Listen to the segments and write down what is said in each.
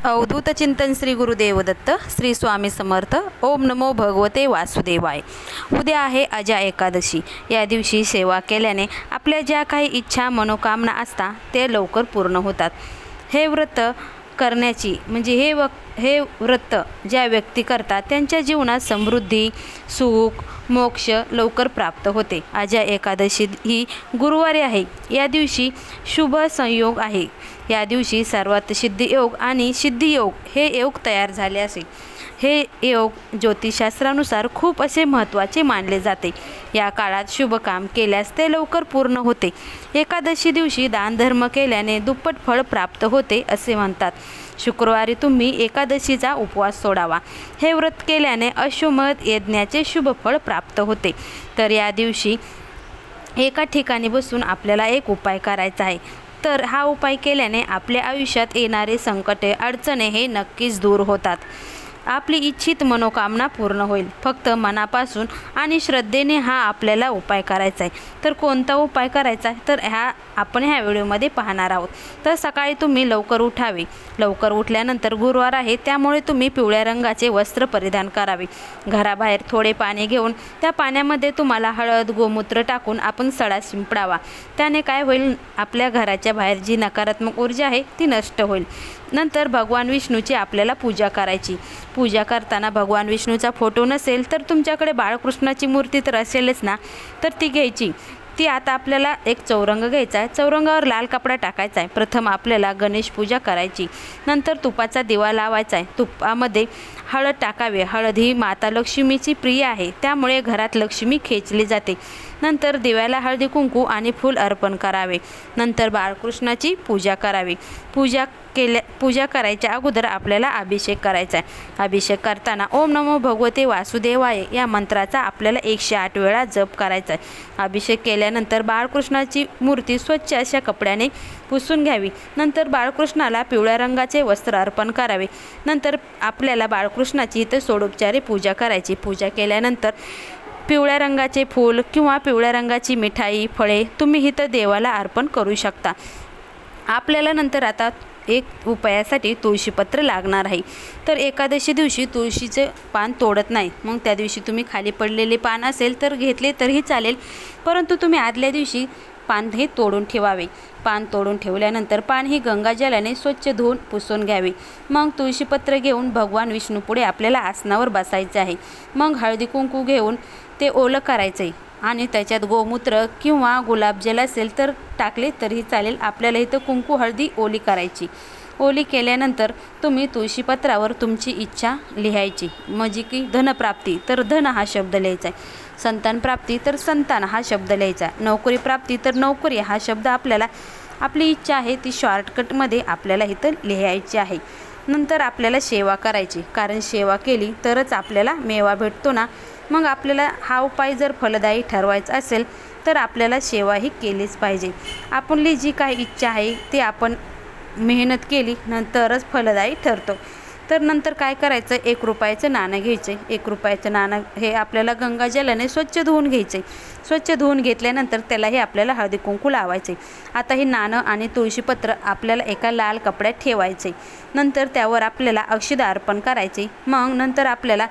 अवधूत चिंतन श्री गुरुदेव दत्त श्री स्वामी समर्थ. ओम नमो भगवते वासुदेवाय. उद्या आहे अजा एकादशी. या दिवशी सेवा केल्याने आपल्या ज्या काही इच्छा मनोकामना असतात ते लवकर पूर्ण होतात. हे व्रत करण्याची म्हणजे हे व्रत ज्या व्यक्ती करतात त्यांच्या जीवनात समृद्धी सुख मोक्ष लवकर प्राप्त होते. अजा एकादशी ही गुरुवारी आहे. या दिवशी शुभ संयोग आहे. या दिवशी सर्वात सिद्धियोग आणि सिद्धियोग हे योग तयार झाले असे. हे योग ज्योतिषशास्त्रानुसार खूप असे महत्त्वाचे मानले जाते. या काळात शुभ काम केल्यास ते लवकर पूर्ण होते. एकादशी दिवशी दानधर्म केल्याने दुप्पट फळ प्राप्त होते असे म्हणतात. शुक्रवारी तुम्ही एकादशीचा उपवास सोडावा. हे व्रत केल्याने अश्वमेध यज्ञाचे शुभ फळ प्राप्त होते. तर या दिवशी एका ठिकाणी बसून आपल्याला एक उपाय करायचा आहे. तर हा उपाय केल्याने आपल्या आयुष्यात येणारे संकटे अडचणी हे नक्कीच दूर होतात. आपली इच्छित मनोकामना पूर्ण होईल. फक्त मनापासून आणि श्रद्धेने हा आपल्याला उपाय करायचा आहे. तर कोणता उपाय करायचा आहे तर आपण ह्या व्हिडिओमध्ये पाहणार आहोत. तर सकाळी तुम्ही लवकर उठावे. लवकर उठल्यानंतर गुरुवार आहे त्यामुळे तुम्ही पिवळ्या रंगाचे वस्त्र परिधान करावे. घराबाहेर थोडे पाणी घेऊन त्या पाण्यामध्ये तुम्हाला हळद गोमूत्र टाकून आपण सडा शिंपडावा. त्याने काय होईल आपल्या घराच्या बाहेर जी नकारात्मक ऊर्जा आहे ती नष्ट होईल. नंतर भगवान विष्णूची आपल्याला पूजा करायची. पूजा करताना भगवान विष्णूचा फोटो नसेल तर तुमच्याकडे बाळकृष्णाची मूर्ती तर असेलच ना, तर ती घ्यायची. ती आता आपल्याला एक चौरंग घ्यायचा आहे. चौरंगावर लाल कपडा टाकायचा आहे. प्रथम आपल्याला गणेश पूजा करायची. नंतर तुपाचा दिवा लावायचा आहे. तुपामध्ये हळद टाकावे. हळद ही माता लक्ष्मीची प्रिय आहे त्यामुळे घरात लक्ष्मी खेचली जाते. नंतर दिव्याला हळदी कुंकू आणि फूल अर्पण करावे. नंतर बाळकृष्णाची पूजा करावी. पूजा करायच्या अगोदर आपल्याला अभिषेक करायचा आहे. अभिषेक करताना ओम नमो भगवते वासुदेवाय या मंत्राचा आपल्याला 108 वेळा जप करायचा आहे. अभिषेक केल्यानंतर बाळकृष्णाची मूर्ती स्वच्छ अशा कपड्याने पुसून घ्यावी. नंतर बाळकृष्णाला पिवळ्या रंगाचे वस्त्र अर्पण करावे. नंतर आपल्याला बाळकृष्णाची इथं षोडोपचारे पूजा करायची. पूजा केल्यानंतर पिवळ्या रंगाचे फूल किंवा पिवळ्या रंगाची मिठाई फळे तुम्ही इथं देवाला अर्पण करू शकता. आपल्याला नंतर आता एक उपायासाठी तुळशीपत्र लागणार आहे. तर एकादशी दिवशी तुळशीचे पान तोडत नाही. मग त्या दिवशी तुम्ही खाली पडलेले पान असेल तर घेतले तरीही चालेल, परंतु तुम्ही आदल्या दिवशी पान हे तोडून ठेवावे. पान तोडून ठेवल्यानंतर पान ही गंगाजलाने स्वच्छ धुवून पुसून घ्यावे. मग तुळशीपत्र घेऊन भगवान विष्णूपुढे आपल्याला आसनावर बसायचे आहे. मग हळदी कुंकू घेऊन ते ओलं करायचं आहे आणि त्याच्यात गोमूत्र किंवा गुलाबजल असेल तर टाकले तरीही चालेल. आपल्याला इथं कुंकू हळदी ओली करायची. ओली केल्यानंतर तुम्ही तुळशीपत्रावर तुमची इच्छा लिहायची. म्हणजे की धनप्राप्ती तर धन हा शब्द लिहायचा आहे. संतान प्राप्ती तर संतान हा शब्द लिहायचा. नोकरी प्राप्ती तर नोकरी हा शब्द आपल्याला आपली इच्छा आहे ती शॉर्टकटमध्ये आपल्याला इथं लिहायची आहे. नंतर आपल्याला सेवा करायची. कारण सेवा केली तरच आपल्याला मेवा भेटतो ना. मग आपल्याला हा उपाय जर फलदायी ठरवायचा असेल तर आपल्याला सेवा ही केलीच पाहिजे. आपली जी काही इच्छा आहे ती आपण मेहनत केली नंतरच फलदायी ठरतो. तर नंतर काय करायचं 1 रुपयाचं नाणं घ्यायचं. 1 रुपयाचं नाणं हे आपल्याला गंगाजलाने स्वच्छ धुवून घ्यायचं. स्वच्छ धुवून घेतल्यानंतर त्याला हे आपल्याला हळदी कुंकू लावायचे. आता हे नाणं आणि तुळशीपत्र आपल्याला एका लाल कपड्यात ठेवायचे. नंतर त्यावर आपल्याला अक्षदा अर्पण करायचे. मग नंतर आपल्याला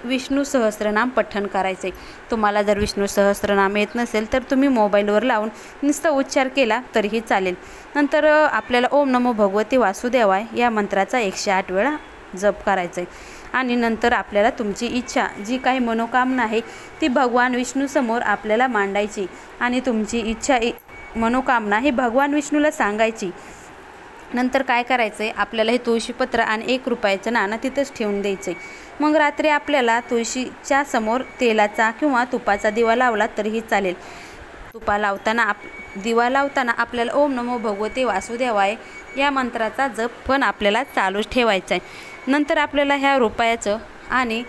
विष्णू सहस्त्रनाम पठण करायचे. तुम्हाला जर विष्णू सहस्त्रनाम येत नसेल तर तुम्ही मोबाईलवर लावून नुसता उच्चार केला तरीही चालेल. नंतर आपल्याला ओम नमो भगवते वासुदेवाय या मंत्राचा 108 वेळा जप करायचा आहे. आणि नंतर आपल्याला तुमची इच्छा जी काही मनोकामना आहे ती भगवान विष्णूसमोर आपल्याला मांडायची आणि तुमची इच्छा मनोकामना ही भगवान विष्णूला सांगायची. नंतर काय करायचं आहे आपल्याला हे तुळशीपत्र आणि 1 रुपयाचं नाणं तिथंच ठेवून द्यायचं आहे. मग रात्री आपल्याला तुळशीच्या समोर तेलाचा किंवा तुपाचा दिवा लावला तरीही चालेल. दिवा लावताना आपल्याला ओम नमो भगवते वासुदेवाय या मंत्राचा जप पण आपल्याला चालूच ठेवायचा आहे. नंतर आपल्याला ह्या रुपयाचं आणि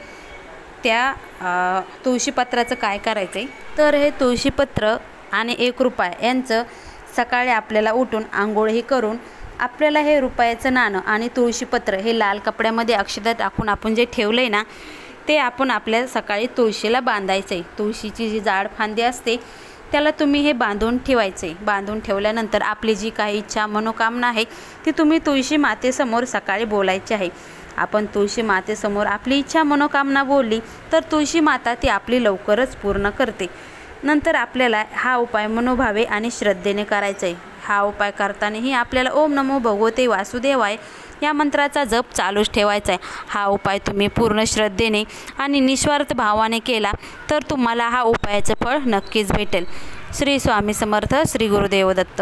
त्या तुळशीपत्राचं काय करायचं आहे तर हे तुळशीपत्र आणि 1 रुपया यांचं सकाळी आपल्याला उठून आंघोळही करून आपल्याला हे रुपयाचं नाणं आणि तुळशीपत्र हे लाल कपड्यामध्ये अक्षता टाकून आपण जे ठेवलं आहे ना ते आपण आपल्या सकाळी तुळशीला बांधायचं आहे. तुळशीची जी जाड फांदी असते त्याला तुम्ही हे बांधून ठेवायचे. बांधून ठेवल्यानंतर आपली जी काही इच्छा मनोकामना आहे ती तुम्ही तुळशी मातेसमोर सकाळी बोलायची आहे. आपण तुळशी मातेसमोर आपली इच्छा मनोकामना बोलली तर तुळशी माता ती आपली लवकरच पूर्ण करते. नंतर आपल्याला हा उपाय मनोभावे आणि श्रद्धेने करायचा आहे. हा उपाय करतानाही आपल्याला ओम नमो भगवते वासुदेवाय या मंत्राचा जप चालूच ठेवायचा आहे. हा उपाय तुम्ही पूर्ण श्रद्धेने आणि निस्वार्थ भावाने केला तर तुम्हाला हा उपायाचं फळ नक्कीच भेटेल. श्री स्वामी समर्थ. श्री गुरुदेव दत्त.